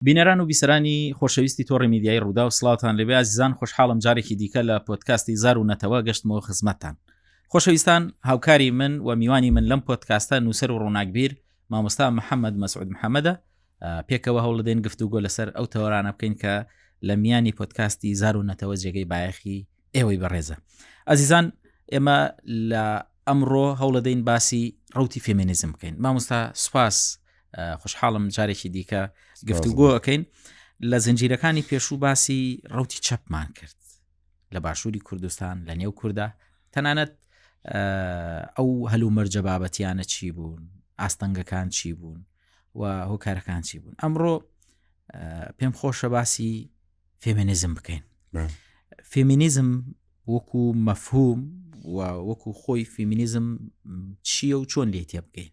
بینەران و بیسەرانی خۆشەویستی تۆڕی میدیای ڕوودا و سڵاوتان لەبێ ئازیزان خۆشحاڵم جارێکی دیکە لە پۆدکاستی زار و نەتەوە گەشتمەوە خزمەتتان. خۆشەویستان، هاوکاری من و میوانی من لەم پۆدکاستە نووسەر و ڕووناکبیر مامۆستا محەممەد مەسعود محەممەدە. پێکەوە هەوڵ دەین گفتوگۆ لەسەر ئەو تەوەرانە بکەین کە لە میانی پۆدکاستی زار و نەتەوە جێگەی بایەخی ئێوەی بەڕێزە. ئازیزان، ئێمە لە ئەمڕۆ هەوڵ دەین باسی ڕوتی فێمینیزم بکەین. مامۆستا سوپاس، خوشحاڵم جارێکی دیکە گفتوگۆ ئەەکەین. لە زنجیرەکانی پێشوو باسی ڕوتی چەپمان کرد لە باشووری کوردستان، لە نێو کووردا، تەنانەت ئەو هەلو مەرجە بابەتیانە چی بوون، ئاستەنگەکان چی بوون و هۆکارەکان چی بوون. ئەمڕۆ پێم خۆشە باسی فێمینیزم بکەین. فێمینیزم وەکو مەفهوم و وەکو خۆی فێمینیزم چییە و چۆن لێ تێ بکەین؟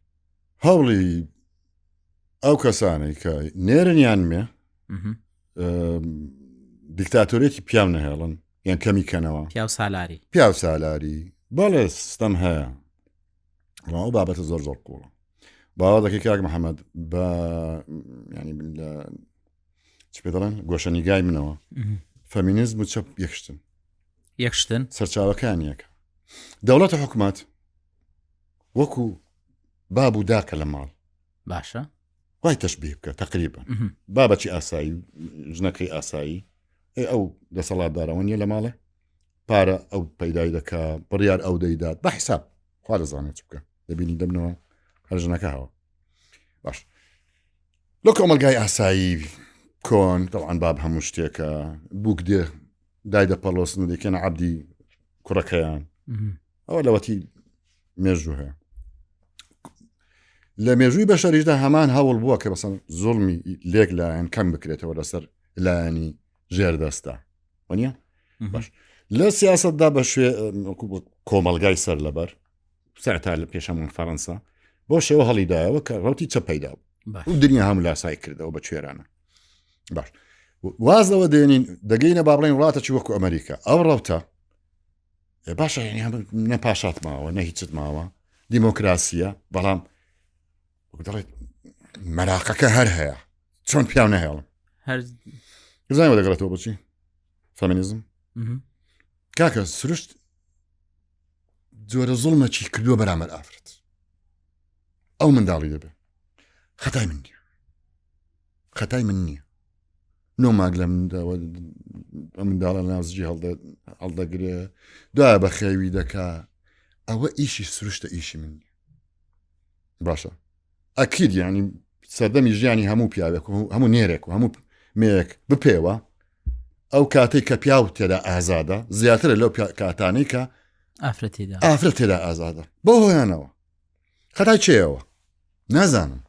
هەوڵی ئەو کەسانەی کە نێرنیان مێ دیکتاتۆرێتی پیاو نەهێڵن یان کەمی کەنەوە، پیاو سالاری بەڵێ سیستەم هەیە. ئەو بابەتە زۆر قوڵە. باوە دەکەی کاک محەممەد بە ینی چ پێ دەڵێن گۆشەنیگای منەوە فەمینیزم و چەپ یەکشتن سەرچاوەکان یەکە. دەوڵەتە حکومات وەکو باب و داکە لە ماڵ باشە وای تەشبیه بکە تقریبا بابەکی ئاسایی ژنەکەی ئاسایی ئەو دەسەڵاتدارەوە نیە لە ماڵێ پارە ئەو پەیدای دەکا بڕیار ئەو دەیدات بە حیساب خوا دەزانێت چ بکە دەبینی دەبنەوە هەر ژنەکە هەوە. باش لە کۆمەلگای ئاسایی کۆن تەڵعان باب هەموو شتێکە بووک دێ دای دەپەڵۆسن و دەکەنە عەبدی کوڕەکەیان ئەوە لەوەتی مێژوو هەیە. لە مێژووی بەشەریشدا هەمان هەوڵ بووە کە بەسەن زوڵمی لێک لایەن کەم بکرێتەوە لەسەر لایەنی ژێردەستا وەنیە. باش لە سیاسەتدا بە شوێ کۆمەلگای سەر لەبەر سەرتا لە پێشەمون فەڕەنسا بۆ شێوە هەڵیدایەوە کە ڕەوتی چە پەیدا بوو و دنیا هەموو لاسای کردەوە بە کوێرانە. باش وازەوە دێنین دەگەینە با بڵێن وڵاتێکی وەکو ئەمریکا ئەو ڕەوتە باشە نە پاشات ماوە نە هیچت ماوە دیمۆکراسیە، بەڵام دەڵێت مەراقەکە هەر هەیە چۆن پیاو نەهێڵم زانیوە دەگەڕێتەوە بچی فەمینیزم کاکە سروشت جۆرە زوڵمەکی کردووە بەرامبەر ئافرەت. ئەو منداڵی دەبێ خەتای من نییە، خەتای من نییە. نۆ ماگ لە منداڵە نازجی هەڵدەگرێ دوایە بە خێوی دەکا. ئەوە ئیشی سروشتە ئیشی من نییە. باشە ئەکید ینی سەردەمی ژیانی هەموو پیاوێک و هەموو نێرێک و هەموو مێک بپێوە ئەو کاتێک کە پیاو تێدا ئازادە زیاترە لەو کاتانەی کە ئافرەت تێدا ئازادە. بۆ هۆیانەوە خەتای چێەوە نازانم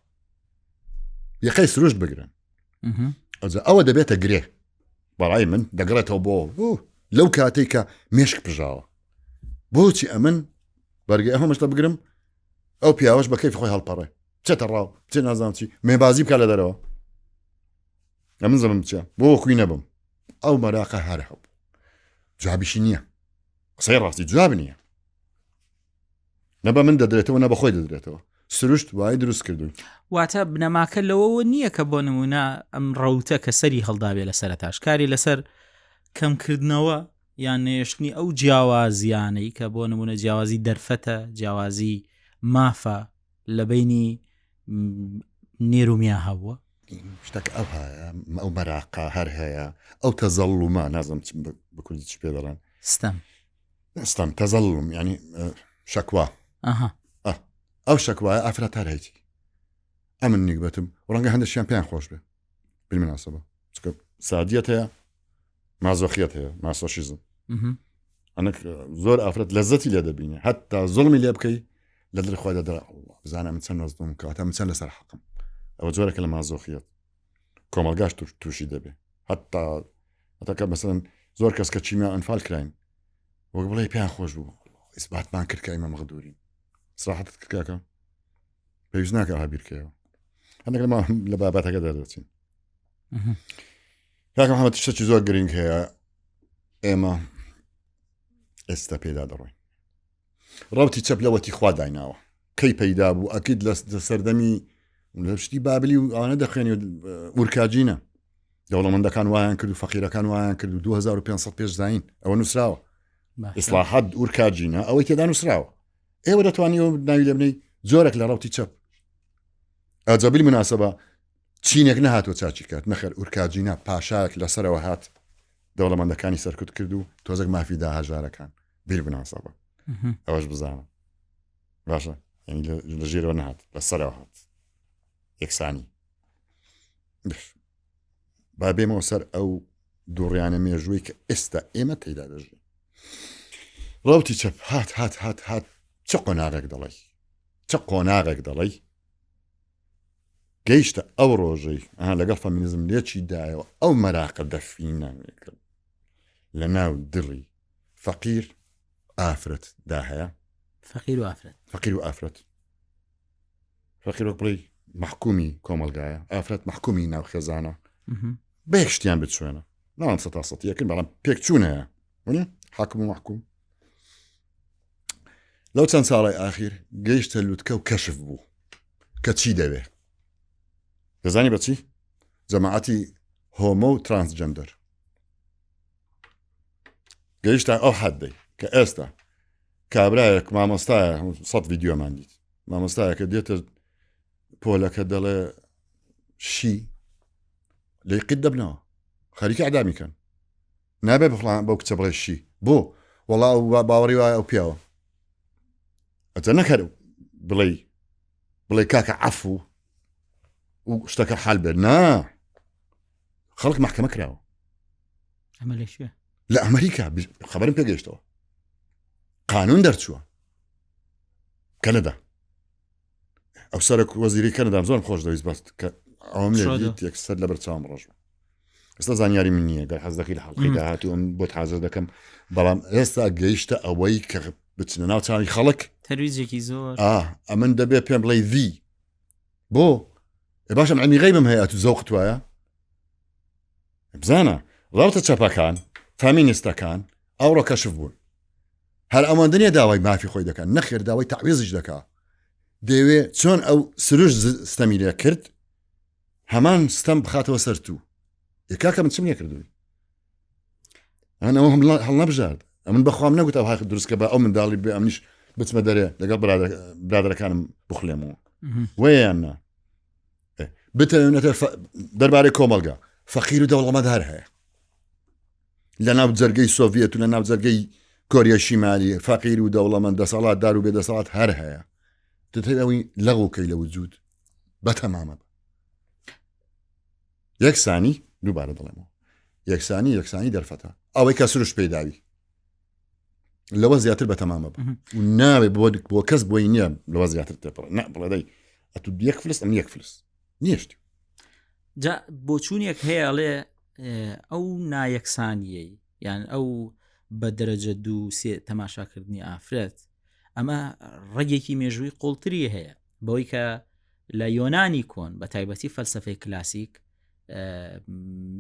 یەقەی سروشت بگرن ئەوە دەبێتە گرێ. بەڵای من دەگڕێتەوە بۆ لەو کاتێک کە مێشک پژاوە. بۆچی ئەمن بەرگی ئەمەشتە بگرم ئەو پیاوەش بە کەیف خۆی هەڵپەڕێ چێتە ڕاو چێ نازانم چی مێبازی بکە لە دەرەوە ئەمن زەمم بچە بۆ وەکوی نەبم. ئەو مەراقە هەر هەبوو جوابیشی نییە، قسەی ڕاستی جواب نییە. نەبە من دەدرێتەوە نە بە خۆی دەدرێتەوە. سروشت وای دروست کردوین. واتە بنەماکە لەوەوە نییە کە بۆ نمونە ئەم ڕەوتە کە سەری هەڵدابێ لە سەرەتاش کاری لەسەر کەمکردنەوە یان نێشتنی ئەو جیاوازیانەی کە بۆ نمونە جیاوازی دەرفەتە، جیاوازی مافە لە بینی نێرومیا هەبووە. شتێک ئەو هەیە ئەو مەراقە هەر هەیە ئەو تەزەڵڵومە نازم بە کوردی چ پێ دەڵێن ستەم تەزەڵڵوم ینی شەکوا ئەو شەکوایە ئافرەت هەر هەیتی ئەمن نیگبەتم ڕەنگە هەندێکیان پێیان خۆش بێ بالمناسبە چکە سادیەت هەیە مازۆخیەت هەیە ماسۆشیزم ئەنە زۆر ئافرەت لەزەتی لێ دەبینێ هەتا زوڵمی لێ بکەی لە دڵی خۆی دەدرا بزانە من چەند نەزدۆم کاتە من چەند لەسەر حەقم. ئەوە جۆرەکە لە مازۆخیەت کۆمەلگاش تووشی دەبێ هەتاکە مەسەڵەن زۆر کەس کە چیمیا ئەنفال کراین وەک بڵێ پێیان خۆش بوو ئیسباتمان کرد کە ئێمە مەغدورین سراحەتت کرد کاکە پێویست ناکە هەبیرکەوە هەندێک لە بابەتەکە دەردەچین. کاکە محەممەد شتێکی زۆر گرنگ هەیە ئێمە ئێستا پێدا دەڕۆین. ڕەوتی چەپ لەوەتی خوا دایناوە کەی پەیدا بوو ئەکید لە سەردەمی لە شتی بابلی و ئەوانە دەخوێنی ورکاجینە دەوڵەمەندەکان وایان کرد و فەقیرەکان وایان کرد و 2500 پێش زین ئەوە نووسراوە ئیسلاحات ئورکاجینە ئەوەی تێدا نووسراوە ئێوە دەتوانیەوە ناوی لێ بنەی جۆرێک لە ڕەوتی چەپ ئەجەبیل مناسبە چینێک نەهاتوە چاچی کات نەخێر ئورکاجینە پاشایەک لەسەرەوە هات دەوڵەمەندەکانی سەرکوت کرد و تۆزێک مافی داهەژارەکان بیر بناسبە ئەوەش بزانە باشە لە ژێرەوە نهات لەسەرەوە هات یەکسانی با بێمەوە سەر ئەو دووڕیانە مێژووی کە ئێستا ئێمە تێدا دەژین ڕەوتی چەپ هات چ قۆناغێک دەڵێ چ قۆناغێک دەڵێ گەیشتە ئەو ڕۆژەی لەگەڵ فەمینیزم لێکی دایەوە ئەو مەراقە دەفینەکرد لە ناو دڵی فەقیر ئافرەت دا هەیە فەقیر و ئافرەت فەقیر وەک بڵێ محکومی کۆمەلگایە ئافرەت محکومی ناو خێزانە بەیەک شتیان بچوێنە ناوام سەتا سەتیەکن بەڵام پێک چوونەیە حاکم و محکوم لەو چەند ساڵی ئاخیر گەیشتە لووتکە و کەشف بوو کە چی دەوێ دەزانی بەچی جەماعەتی هۆمۆ و ترانسجەندەر گەیشتە ئەو حەدەی کە ئێستا کابرایەک مامۆستایە 100 ڤیدیۆمان دیت مامۆستایەکە دێتە پۆلەکە دەڵێ شی لێ قید دەبنەوە خەریکە عەدامیکەن نابێ بخڵان بەو کچە بڵێ شی بۆ وەڵاو باوەڕی وایە ئەو پیاوە ئەجە نەکەر بڵێ کاکە عەفو و شتەکە حال بێت نا خەڵک محکەمە کراوە ئەمە لەشێ لە ئەمریکا خەبەرم پێگەیشتەوە قانون دەرچووە کەنەدا ئەو سەرک وەزیری کەنەدام زۆر خۆش دەویست بەست کە ئەوم لێ یەکسەر لە بەرچاوم ڕۆژوە ئێستا زانیاری من نییە گەر حەز دەکەی لە حەڵقەی داهاتوو ئەم بۆت حازر دەکەم بەڵام ئێستا گەیشتە ئەوەی کە بچنە ناو چاوی خەڵک تەرویجێکی زۆر ئەمن دەبێ پێم بڵێ ڤی بۆ باشم عەمی غەیبم هەیە تو زەوقت وایە بزانە ڕاوتە چەپەکان فامینیستەکان ئەوڕۆ کەشف بوون هەر ئەوەندنیە داوای مافی خۆی دەکەن نەخێر داوای تعویزش دەکا دەوێ چۆن ئەو سروش ستەمی لێ کرد هەمان ستەم بخاتەوە سەر تو یکاکە من چم لێ کردووی ئەوە هەڵ نەبژارد ئەمن بەخوام نەگوت ئەو های دروستکە بە ئەو منداڵی بێ ئەمنیش بچمە دەرێ لەگەڵ برادەکانم بخڵێمەوە وەیان نا بتەوێنێتە دەربارەی کۆمەلگا فەقیر و دەوڵەمەندار هەیە لە ناو جەرگەی سۆڤیەت و لە ناو جەرگەی کۆریا شیمالی فەقیر و دەوڵەمەند دەسەڵات دار و بێدەسەڵات هەر هەیە دەتەوێت لەغوکەی لە وجود بەتەمامە یەکسانی دووبارە دەڵێمەوە یەکسانی دەرفەتە ئەوەی کە سروش پێداوی لەوە زیاتر بەتەمامە بە و ناوێ بۆ کەس بۆی نییە لەوە زیاتر تێپڕ نە بڵێدەی ئەتو یەک فلس ئەم یەک فلس نیشتی جا بۆچوونێک هەیەڵێ ئەو نایەکسانیەی یان ئەو بە دەرەجە 2-3 تەماشاکردنی ئافرەت ئەمە ڕێگێکی مێژووی قوڵتری هەیە بەوەی کە لە یۆنانی کۆن بە تایبەتی فەلسەفەی کلاسیک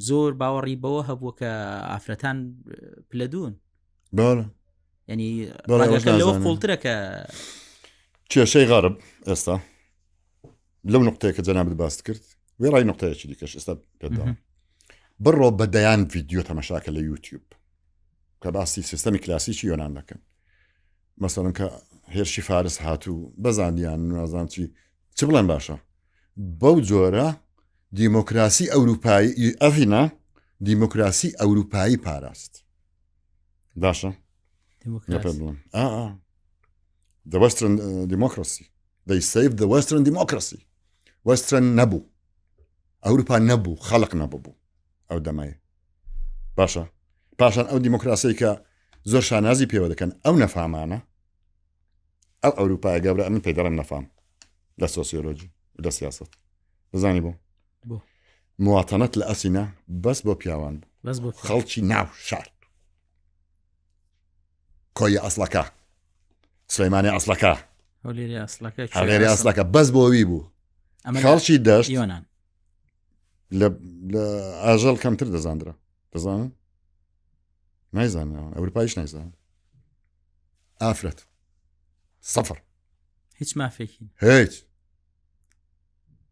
زۆر باوەڕی بەوە هەبووە کە ئافرەتان پلەدون ینی لەوە قوڵترە کە کێشەی غەرب ئێستا لەو نقطەیە کە جەنابەت باست کرد وێڕای نقطەیەکی دیکەش ئێستا پێدا بڕۆ بەدەیان ڤیدیۆ تەماشاکە لە یوتیوب کە باسی سیستەمی کلاسیکی یۆنان دەکەن مەسەڵەن کە هێرشی فارس هاتوو بەزانیان نازان چ بڵێن باشە بەو جۆرە دیموکراسی ئەوروپایی ئەڤینا دیموکراسی ئەوروپایی پاراست باشە the western democracy they saved the western democracy western نەبوو ئەوروپا نەبوو خەڵق نەبوو ئەو دەمایە باشە پاشان ئەو دیموکراسی کە زۆر شانازی پێوە دەکەن ئەو نەفامانە ئەو ئەوروپای گەورە ئەمن پێدەڵم نەفام لە سۆسیۆلۆژی لە سیاست بزانی بۆ مواتەنەت لە ئەسینە بەس بۆ پیاوان بوو خەڵکی ناو شار کۆی ئەسڵەکە سلەیمانی ئەسڵەکە هەولێری ئەسڵەکە بەس بۆوی بوو خەڵکی دەشت یۆنان لە ئاژەڵ کەمتر دەزاندرا دەزانن نایزانەوە ئەوروپایش نایزان ئافرەت سەفر هیچ مافێکی هیچ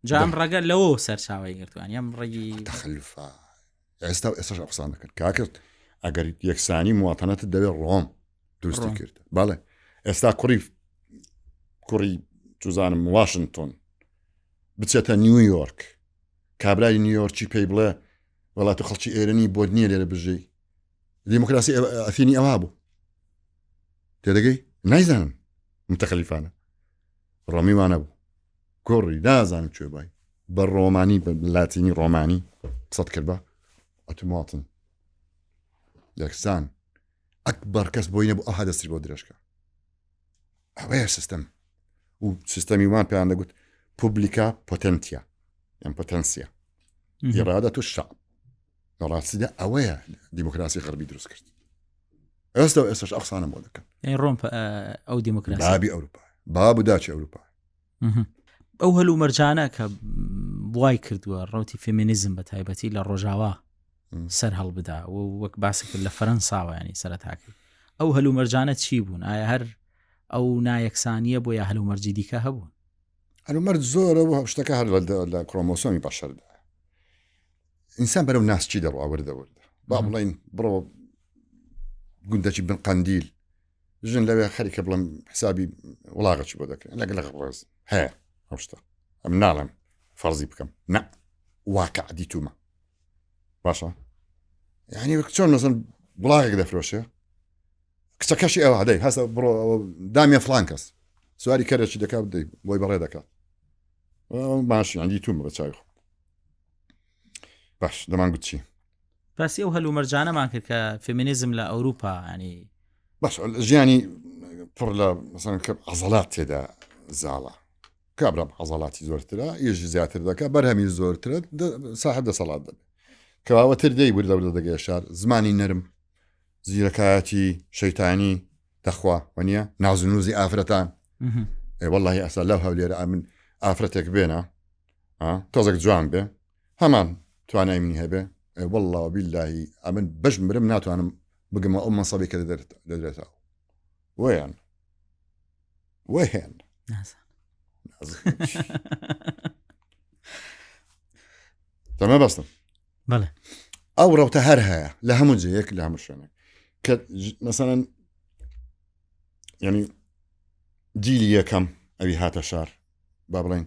جام ڕەگە لەوە سەرچاوی گرتوان یام ڕێگی تەخلفە ئێستا ئێستاش ئەقسان دەکەن کاکرد ئەگەر یەکسانی مواتەنەت دەوێت ڕۆم دروستی کرد باڵێ ئێستا کوڕی توزانم واشنگتن بچێتە نیویۆرک کابرای نیویۆرکی پێی بڵێ وڵات و خەڵکی ئێرانی بۆ نییە لێرە بژەی دیموکراسی ئەفینی ئەوا بوو تێدەگەی نایزانم متەخەلیفانە ڕۆمی وانە بوو کوڕی نازانم کوێ بای بە ڕۆمانی بە لاتینی ڕۆمانی قسەت کرد بە ئەتوماتن یەکسان ئەکبەر کەس بۆی نەبوو ئەها دەستری بۆ درێژکە ئەوەیە سیستەم و سیستەمی وان پێیان دەگوت پوبلیکا پۆتەنتیا یان پۆتەنسیا ئیرادەتو الشعب بەڕاستیدا ئەوەیە دیموکراسی غەربی دروست کرد ئێستاش ئەقسانم بۆ دەکەن ڕۆم ئەو دیموکراسی بابی ئەوروپا باب و داچی ئەوروپا ئەو هەلو مەرجانە کە بڵای کردووە ڕوتی فێمینیزم بە تایبەتی لە ڕۆژاوا سەر هەڵبدا و وەک باسی کرد لە فەرەنساوە ینی سەرەتاکرد ئەو هەلو مەرجانە چی بوون ئایا هەر ئەو نایەکسانیە بۆ یا هەلو مەرجی دیکە هەبوون هەلومەرج زۆرە و شتەکە هەر لە کرۆمۆسۆمی بەشەردا ئینسان بەرەو ناسچی دەڕوا وردە با بڵین بڕۆ گوندەکی بن قەندیل ژن لەوێ خەریکە بڵم حسابی وڵاغەکی بۆ دەکەن لەگەڵ ڕێز هەیە ئەو شتە ئەم ناڵم فەرزی بکەم نە واقع دیتومە باشە یعنی چۆن مەسەن بڵاغێک دەفرۆشێ کچەکەشی ئەوە هەدەی هەستە بڕۆ دامیە فڵان کەس سواری کەرێکی دەکات بدەی بۆی بەڕێ دەکات باشی ئەندی تومە بە چاوی خۆ باش دەمان گوت چی باسی ئەو هەلو مەرجانەمان کرد کە فێمینیزم لە ئەوروپا ینی باش ژیانی پڕ لە مەسەن عەزەڵات تێدا زاڵە کابرا عەزەڵاتی زۆرترە ئێژی زیاتر دەکات بەرهەمی زۆرترە ساحب دەسەڵات دەبێت کەواوەتر دەی وردە دەگەی شار زمانی نەرم زیرەکایەتی شەیتانی دەخوا وەنیە نازنووزی ئافرەتان واللهی ئەسا لەو هەولێرە من ئافرەتێک بێنە تۆزێک جوان بێ هەمان توانای منی هەبێ والله باللهی ئەمن بەش مرم ناتوانم بگەمە ئەو مەسەبی کە دەدرێتەوە وەیان تەمە بەستم بەڵێ ئەو ڕەوتە هەر هەیە لە هەموو جەیەک لە هەموو شوێنێک کە مەسەڵەن ینی جیلی یەکەم ئەوی هاتە شار با بڵێن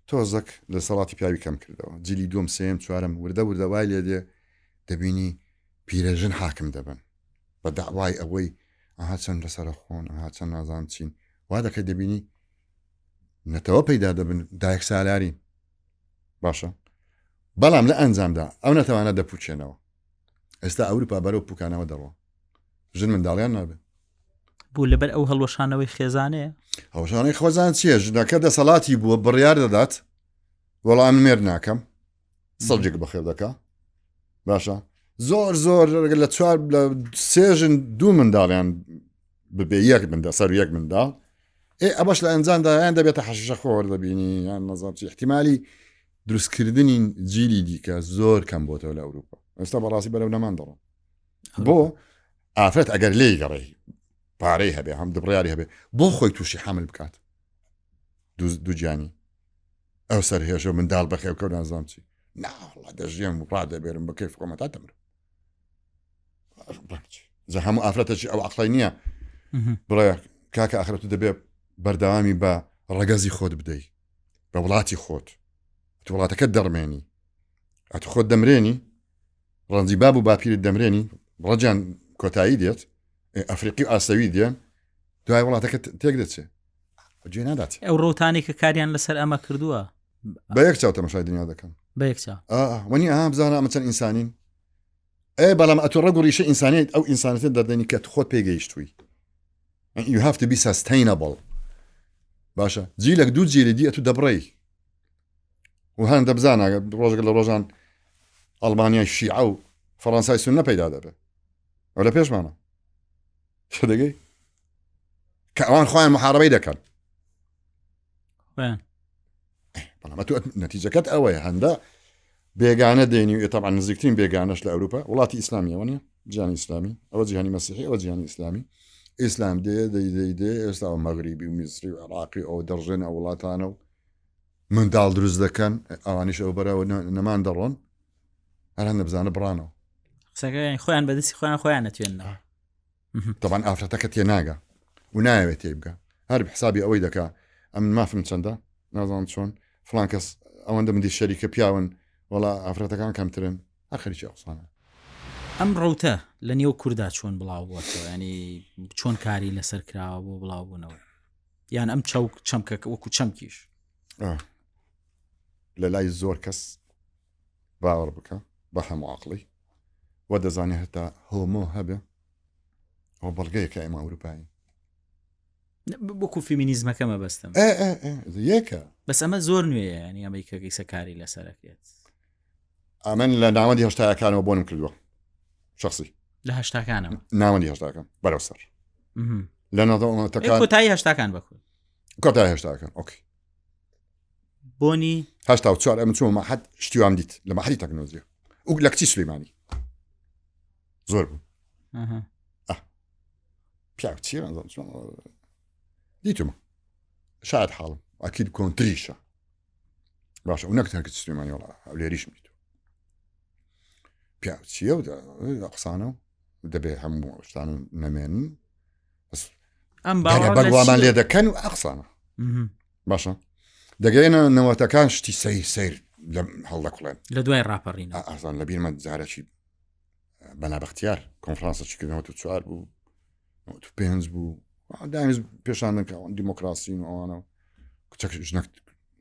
تۆزەک لە سەڵاتی پیاوی کەم کردەوە جیلی دوم سێم چوارم وردە وای لێ دێ دەبینی پیرەژن حاکم دەبن بە داوای ئەوەی ئەها چەند لەسەر خۆن ئەها چەند نازان چین وا دەکەی دەبینی نەتەوە پەیدا دەبن دایەک سالاری باشە بەڵام لە ئەنجامدا ئەو نەتەوانە دەپوچێنەوە ئێستا ئەوروپا بەرەو پوکانەوە دەڕۆ ژن منداڵیان نابێت بوو لەبەر ئەو هەڵوەشانەوەی خێزانەیە هەوشانەی خۆزان چییە ژنەکە دەسەڵاتی بووە بڕیار دەدات وەڵام مێر ناکەم سەڵجێک بەخێو دەکا باشە زۆر لە چوار لە سێژن دوو منداڵیان ببێ یەک منداڵ سەر یەک منداڵ ئەبەش لە ئەنجامدا یان دەبێتە حەشیشە خۆر دەبینی یان نەزانچی احتیمالی دروستکردنی جیلی دیکە زۆر کەم بۆتەوە لە ئەوروپا ئێستا بەڕاستی بەرەو نەمان دەڕۆ بۆ ئافرەت ئەگەر لێی گەڕێ پارەی هەبێ هەم دبڕیاری هەبێ بۆ خۆی تووشی حمل بکات دوو گیانی ئەو سەر هێژە منداڵ بەخێوکە و نازام چی ناڵە دەژیان و ڕادەبێرم بە کەیف خۆمە تا دەمرم زە هەموو ئافرەتەی ئەو عەقڵی نییە بڵێ کاکە ئاخرەت دەبێ بەردەوامی بە ڕەگەزی خۆت بدەی بە وڵاتی خۆت وڵاتەکەت دەڕمێنی ئەت خۆت دەمرێنی ڕەنجی باب و باپیرت دەمرێنی ڕەجان کۆتایی دێت ئەفریقی و ئاسەوی دێن دوای وڵاتەکە تێک دەچێ گوێ نادات ئەو ڕۆتانی کە کاریان لەسەر ئەمە کردووە بە یەک چاو تەماشای دنیا دەکەن بە یەک چاو وەنی ئەها بزانە ئەمە چەند ئینسانین بەڵام ئەتۆ ڕەگ و ڕیشە ئینسانیت ئەو ئینسانەتت دەردێنی کە خۆت پێگەیشتووی you have to be sustainable باشە جیلێک دوو جیلی دی ئەتو دەبڕی و هەن دەبزانە ڕۆژێک لە ڕۆژان ئەڵمانیای شیعە و فەڕەنسای سونە پەیدا دەبێت ئەو لە پێشمانە دەگەی کە ئەوان خۆیان محارەبەی دەکەن بەڵام ئەتو نەتیجەکەت ئەوەیە هەندە بێگانە دێنی و طبعا نزیکترین بێگانەش لە ئەوروپا وڵاتی ئیسلامیەوە نیە جیهانی ئیسلامی ئەوە جیهانی مەسیحی ئەوە جیهانی ئیسلامی ئیسلام دێ ئێستا مەغریبی و میسری و عراقی ئەو دەڕژێن ئەو وڵاتانە و منداڵ دروست دەکەن ئەوانیش ئەو بەرەوە نەمان دەڕۆن هەر نەبزانە بڕانەوە قسەکە خۆیان بەدەستی خۆیان نەتوێنەوە طبعا ئافرەتەکە تێناگە و نایەوێت تێ بگە هەر بحسابی ئەوەی دەکا ئەم مافم چەندە نازان چۆن فلان کەس ئەوەندە مندی شەریکە پیاون وڵا ئافرەتەکان کەمترن هەر خەریکی ئەقسانە. ئەم ڕوتە لە نێو کووردا چۆن بڵاو بووەوە ینی چۆن کاری لەسەر کراوە بۆ بڵاو بوونەوە یان ئەم چەمکە وەکو چەمکیش لە لای زۆر کەس باوەڕ بکە بە هەموو عقلی وە دەزانێت هەتا هۆمۆ هەبێ ئەو بەڵگەیەکە ئێمە ئەوروپایی بۆکو فیمینیزمەکەمە بەستم یەکە بەس ئەمە زۆر نوێیە ینی ئەمریکا گەیسە کاری لەسەرەکێت ئەمن لە ناوەندی هەشتایەکانەوە بۆنم کردووە شخصی لە هەشتاکانەوە ناوەندی هەشتاکان بەرەو سەر لە ناوەندەکان کۆتایی هەشتاکان بەکوت کۆتایی هەشتاکان ئۆکی بۆنی 84 ئەمە چۆن مەحەد شتیوام دیت لە مەحەلی تەکنۆلۆژیا و لە کچی سلەیمانی زۆر بوو پیاو چی دیتمە شاید حاڵم ئەکید کۆنتریشە باشە و نەکتەر کچی سلەیمانی وڵا ئەو لێریشم دیت پیاو چیە و قسانە و دەبێ هەموو شتان نەمێنن ئەم بەڵوامان لێ دەکەن و ئەقسانە باشە دەگەینە نەوەتەکان شتی سەیر لە هەڵدە کوڵێن لە دوای ڕاپەڕین ئازان لە بیرمە جارێکی بەنابەختیار کۆنفرانسێکی کردنەوە تو 4 بوو تو 5 بوو دامیز پێشانەکە دیموکراسی و ئەوانە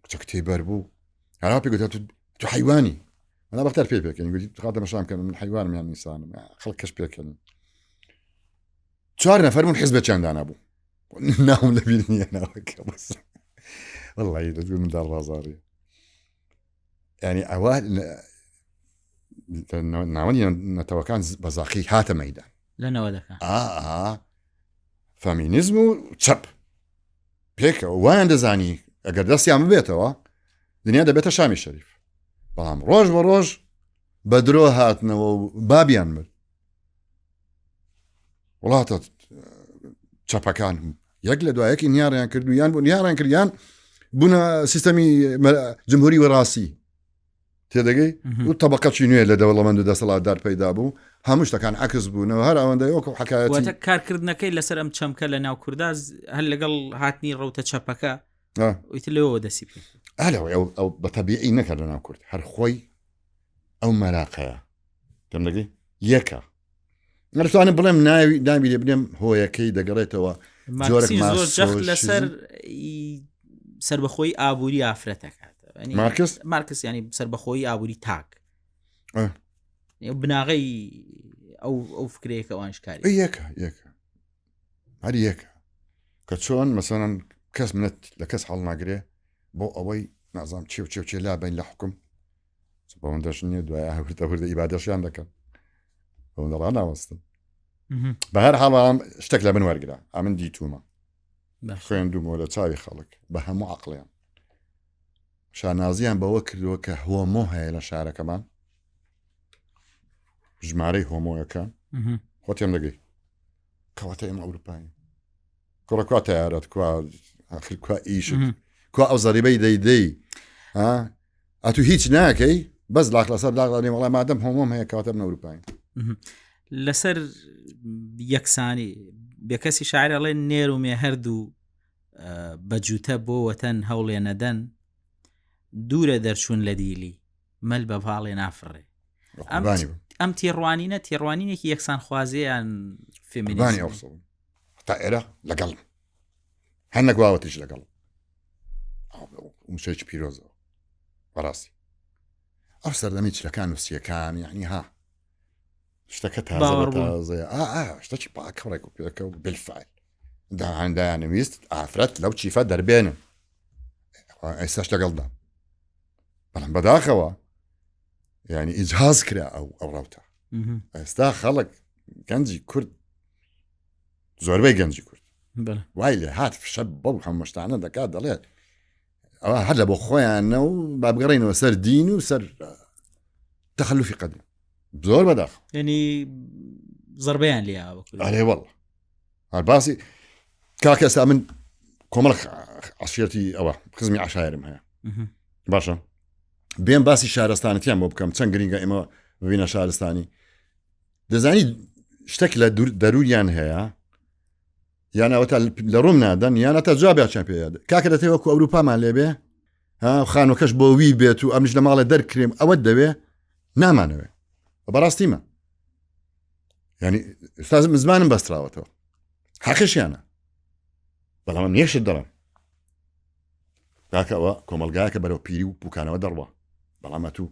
کچەک تێبەر بوو هەرا پێ گوتە تو حیوانی بەنابەختیار پێ پێکەنی گوتی خاتە مەشامکەن من حیوانم یان ئینسانم خەڵک کەش پێکەنی 4 نەفەر من حیزبێکیان دانا بوو ناوم لە بیر نییە ناوەکە بەس والله دەدو من دار بازاری ینی ئەوە ناوەنی نەتەوەکان بەزاقی هاتە مەیدان لەنەوە دەکەن فەمینیزم و چەپ پێکە وایان دەزانی ئەگەر دەستیان ببێتەوە دنیا دەبێتە شامی شەریف بەڵام ڕۆژ بە ڕۆژ بە درۆ هاتنەوە و بابیان مرد وڵاتە چەپەکان یەک لە دوایەکی نیاڕیان کردو یان بۆ نیاڕیان کردیان بوونە سیستەمی جمهوری وەڕاستی تێدەگەی و تەبەقەتی نوێ لە دەوڵەمەند و دەسەڵاتدار پەیدا بوو هەموو شتەکان عکس بوونەوە هەر ئەوەندەی وەکو حەکایەتی کارکردنەکەی لەسەر ئەم چەمکە لە ناو کووردا هەر لەگەڵ هاتنی ڕەوتە چەپەکە ئیتر لەوە دەسی پێ ئەو بە تەبیعی نەکرد لە ناو کورد هەر خۆی ئەو مەراقەیە تێدەگەی یەکە نەتوانم بڵێم ناوی لێ بنێم هۆیەکەی دەگەڕێتەوە زۆر لەسەر سربەخۆی ئابووری ئافرەتەکە مارکس ینی سربەخۆی ئابووری تاک بناغی ئەو فکرەیەکە ئەوانشکاری یەکە هەر یەکە کە چۆن مەسەڵەن کەس منەت لە کەس هەڵ ناگرێ بۆ ئەوەی نازام چێ لا بین لە حکم بەوەندەش نیە دوای هەورتە ئیبادەشیان دەکەن بەوەندە ڕا ناوەستن بە هەر حاڵام شتێک لە من وەرگرا ئامن دیتومە خوێندومەوە لە چاوی خەڵک بە هەموو عەقڵیان شانازیان بەوە کردووە کە هۆمۆ هەیە لە شارەکەمان ژمارەی هۆمۆیەکان خۆتیان دەگەی کەواتە ئێمە ئەوروپاین کوڕەکوا تیارەت کوا ئیش کوا ئەو زەریبەی دەیدەی ئەتو هیچ ناکەی بەس لاخ لەسەر لاغڵانی وەڵام مادەم هۆمۆم هەیە کەواتە من ئەوروپاین لەسەر یەکسانی بێکەسی شاعرەڵێن نێر و مێ هەردوو بەجوتە بۆ وەتەن هەوڵێ نەدەن دوورە دەرچوون لە دیلی مەل بە باڵێ نافڕێ ئەم تێڕوانینە تێڕوانینێکی یەکسان خوازیان فێمینیزم تا ئێرە لەگەڵ هەر نەگواوەتیش لەگەڵ شێکی پیرۆزەوە بەڕاستی ئەو سەردەمی چلەکان و سیەکان یعنی ها شتەکە تازە شتێکی پاکەڕێک و پێەکە و بالفعل هەندایانەویست ئافرەت لەو چیفە دەربێنن ئێستاش لەگەڵدا بەڵام بەداخەوە یعنی ئیجاز کرا ئەو ڕەوتە ئێستا خەڵک گەنجی کورد زۆربەی گەنجی کورد وای لێ هات شەب بەو هەمووشتانە دەکات دەڵێت ئەوە هەر لە بۆ خۆیانە و بابگەڕینەوە سەر دین و سەر تەخەلوفی قەدیم زۆر بەداخ ینی زەربەیان لێ ئەرێ وەڵڵ هەر باسی کاکە ئێستا من کۆمەڵ عەشیرەتی ئەوە خزمی عەشایرم هەیە باشە بێن باسی شارستانەتیان بۆ بکەم چەند گرینگە ئێمە ببینە شارستانی دەزانی شتێک لە دەروریان هەیە یانەوەتا لە ڕوم نادەن یانەتە جوابیان پێ کاکە دەتێ وەکو ئەوروپامان لێبێ خانوەکەش بۆ وی بێت و ئەمش لە ماڵە دەرکرێم ئەوە دەوێ نامانەوێ بەڕاستیمە ینی ئستاز زمانم بەستراوەتەوە حەقیشیانە بەڵام نیەشت دەڕم کاکەوە کۆمەلگایەکە بەرەو پیری و بووکانەوە دەڕوە بەڵامە تو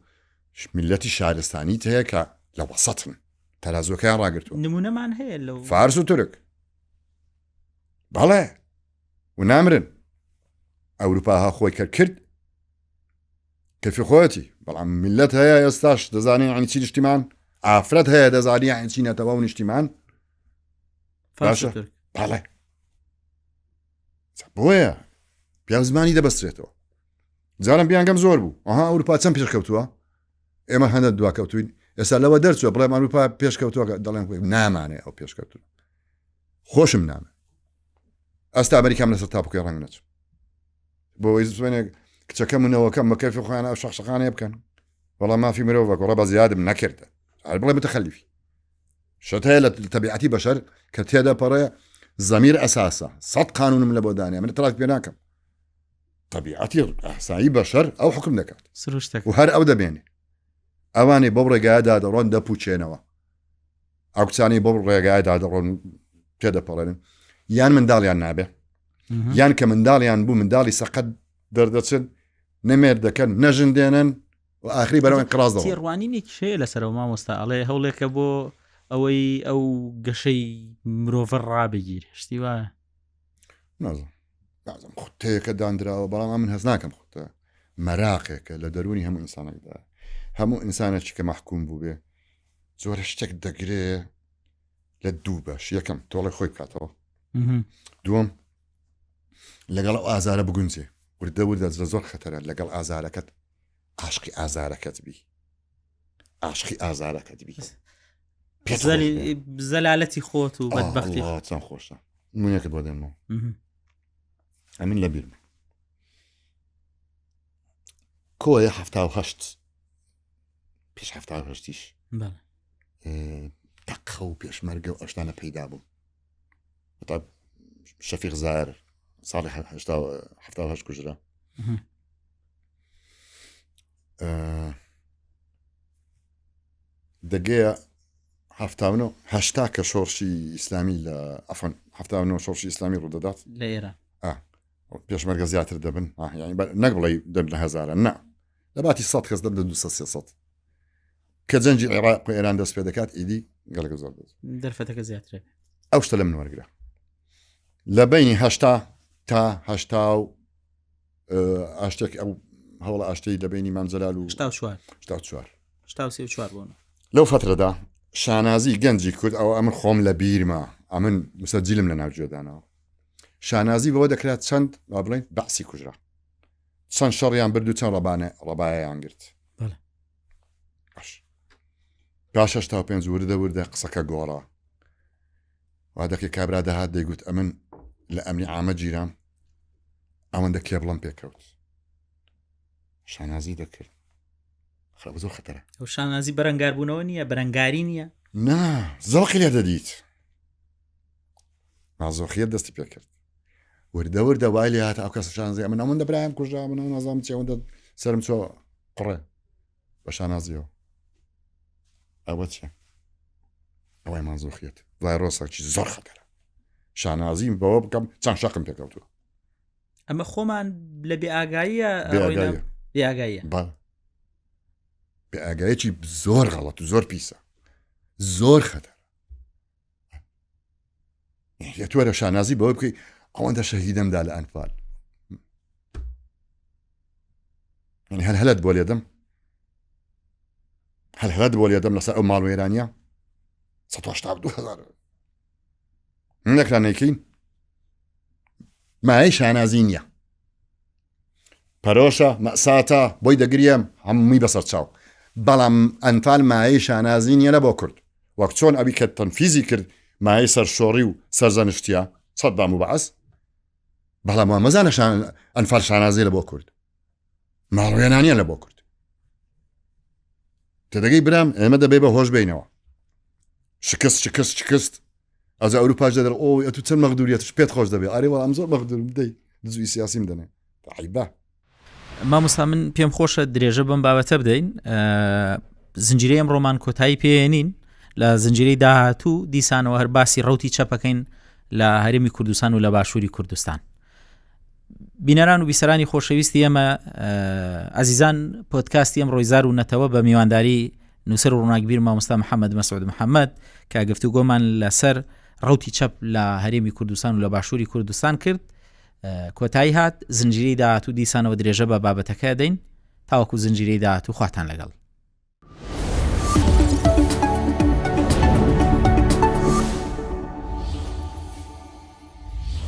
میلەتی شارستانی هەیە کە لە وەسەتن تەرازوەکەیان ڕاگرتووە نمونەمان هەیە لەو فارس و تورک بەڵێ و نامرن ئەوروپاها خۆی کرد کەفی خۆەتی بەڵام میلەت هەیە ئێستاش دەزانین عینی چی نیشتیمان ئافرەت هەیە دەزانی عین چی نەتەوە و نیشتیمان باشە بەڵێ بۆیە پیاو زمانی دەبەسترێتەوە جارم بیانگەم زۆر بوو ئەها ئەوروپا چەند پێشکەوتووە ئێمە هەندە دواکەوتوین ئێستا لەوە دەرچووە بڵێ ئەوروپا پێشکەوتووە دەڵێن نامانێ ئەو پێشکەوتون خۆشم نامێ ئەستا ئەمریکام لەسەر تاپۆکەی ڕەنگ نەچوو بۆ زوێنێک کچەکە منەوەکەم بە کەفی خۆیانە ئەو شەخشەخانەیە بکەن وەڵام مافی مرۆڤ گۆڕە بە زیادم نەکردە بڵێ متەخەلیفی شت هەیە لە تەبیعەتی بەشەر کە تێدا پەڕەیە زەمیر ئەساسە 100 قانونم لە بۆ دانێ من تراک پێ ناکەم طبیعەتی ئەحسایی بەشەر ئەو حکم دەکات سروشتەکە و هەر ئەو دەبێنێ ئەوانەی بەو ڕێگایەدا دەڕۆن دەپوچێنەوە ئەو کچانی بەو ڕێگایەدا دەڕۆن تێدەپەڕێن یان منداڵیان نابێ یان کە منداڵیان بوو منداڵی سەقەت دەردەچن نەمێر دەکەن نەژن دێنن و ئاخری بەرەوەی قراز دەڕۆن تێڕوانینێکی شەیە لەسەرەوە مامۆستا ئەڵێ هەوڵێکە بۆ ئەوەی ئەو گەشەی مرۆڤ ڕابگیر شتی وایە نازم خوتەیەکە دانراوە بەڵام من هەز ناکەم خوتە مەراقێکە لە دەرونی هەموو ئینسانێکدا هەموو ئینسانێکی کە مەحکوم بوو بێ زۆرە شتێک دەگرێ لە دوو بەش یەکەم تۆڵی خۆی بکاتەوە دووەم لەگەڵ ئازارە بگونجێ وردە وردە زۆر خەتەرە لەگەڵ ئازارەکەت عاشقی ئازارەکەت بی عاشقی ئازارەکەت بی زەلالەتی خۆت و بەدبەختی چەند خۆشە نمونەیەکت بۆ دێنمەوە ئەمین لە بیرم کۆیە 78 پێش 78 تەقە و پێشمەرگە و ئەشتانە پەیدا بوو شەفیق زار ساڵی 78 کوژرا دەگەیە 1970 کە شۆڕشی ئیسلامی لە ئەفەن 79 شۆڕشی ئیسلامی ڕوودەدات لە ئێران پێشمەرگە زیاتر دەبن نەک بڵێ دەب لە هەزارە نا لە باتی 100 کەس دەب لە 200 کە جەنجی عێراق و ئێران دەست پێ دەکات ئیدی گەڵێک زۆر دەرفەتەکە زیاترە ئەو شتە لە من وەرگرە لە بینی 80 تا 80 ئاشتێک ئەو هەوڵە ئاشتەی لە بینی مام جەلال و 84 بوون لەو فترەدا شانازی گەنجی کورد ئەو ئەمن خۆم لە بیرمە ئەمن مسەجیلم لە ناوجێدانەوە شانازی بەوە دەکرات چەند با بڵێن بەعسی کوژرا چەند شەڕیان برد و چەند ڕەبایەیان گرت پاش 85 وردە وردە قسەکە گۆڕا وا دەکەی کابرا دەهات دەیگوت ئەمن لە ئەمنی عامە گیرام ئەوەندە کێبڵم پێکەوت شانازی دەکرد زۆر خەتەرە ئەو شانازی بەرەنگاربوونەوە نییە بەرەنگاری نییە نا زەڵقی لێ دەدیت مازۆخیت دەستی پێکرد وردە وردە وای لێ هاتە ئەو کەسە شانازی من ئەوەندە برایم کوژرا من نازانم چی ئەوەندە سەرم چۆ قڕێ بە شانازیەوە ئەوە چێ ئەوەی مازۆخیت وای ڕۆسەکی زۆر خەتەرە شانازیم بەوە بکەم چەند شەقم پێکەوتووە ئەمە خۆمان لە بێئاگاییە بێئاگاییە بێئاگایەکی زۆر غەڵەت و زۆر پیسە زۆر خەتەر توێرە شانازی بەوە بکەی ئەوەندە شەهیدەمدا لە ئەنفال هەلهەلت بۆ لێدەم هەلهەلت بۆ لێدەم لەسەر ئەو ماڵ و ئێرانیە 182,000 نەکرانەکەین مای شانازی نییە پەرۆشە مەساتە بۆی دەگریم هەمووی بەسەر چاو بەڵام ئەنفال مای شانازی نیە لە بۆ کورد وەک چۆن ئەوی کە تەنفیزی کرد مای سەرشۆڕی و سەرزەنشتیە سەد بام و بەعەس بەڵام وە مەزانە ئەنفال شانازی لە بۆ کورد ماڵوێنانیە لە بۆ کورد تدەگەی برام ئێمە دەبێ بە هۆش بینەوە شکست ئەز ئەوروپاش دەدەر ئەو ئەتو چەند مەغدوریەتش پێت خۆش دەبێ ئەرێ وەڵام زۆر مەغدورم دەی دزوی سیاسیم دەنێ عیبە مامۆستا من پێم خۆشە درێژە بم بابەتە بدەین زنجیرەی ئەم ڕۆمان کۆتایی پێێنین لە زنجیرەی داهاتوو دیسانەوە هەر باسی ڕەوتی چەپەکەین لە هەرێمی کوردستان و لە باشووری کوردستان. بینەران و بیسەرانی خۆشەویستی ئێمە ئازیزان پۆدکاستی ئەم ڕۆیزار و نەتەوە بە میوانداری نووسەر و ڕووناکبیر مامۆستا محەممەد مەسعود محەممەد کە گفتوگۆمان لەسەر ڕەوتی چەپ لە هەرێمی کوردستان و لە باشووری کوردستان کرد. کۆتایی هات زنجیرەی داهاتوو دیسانەوە درێژە بە بابەتەکە دەین تاوەکو زنجیرەی داهاتوو خواتان لەگەڵ.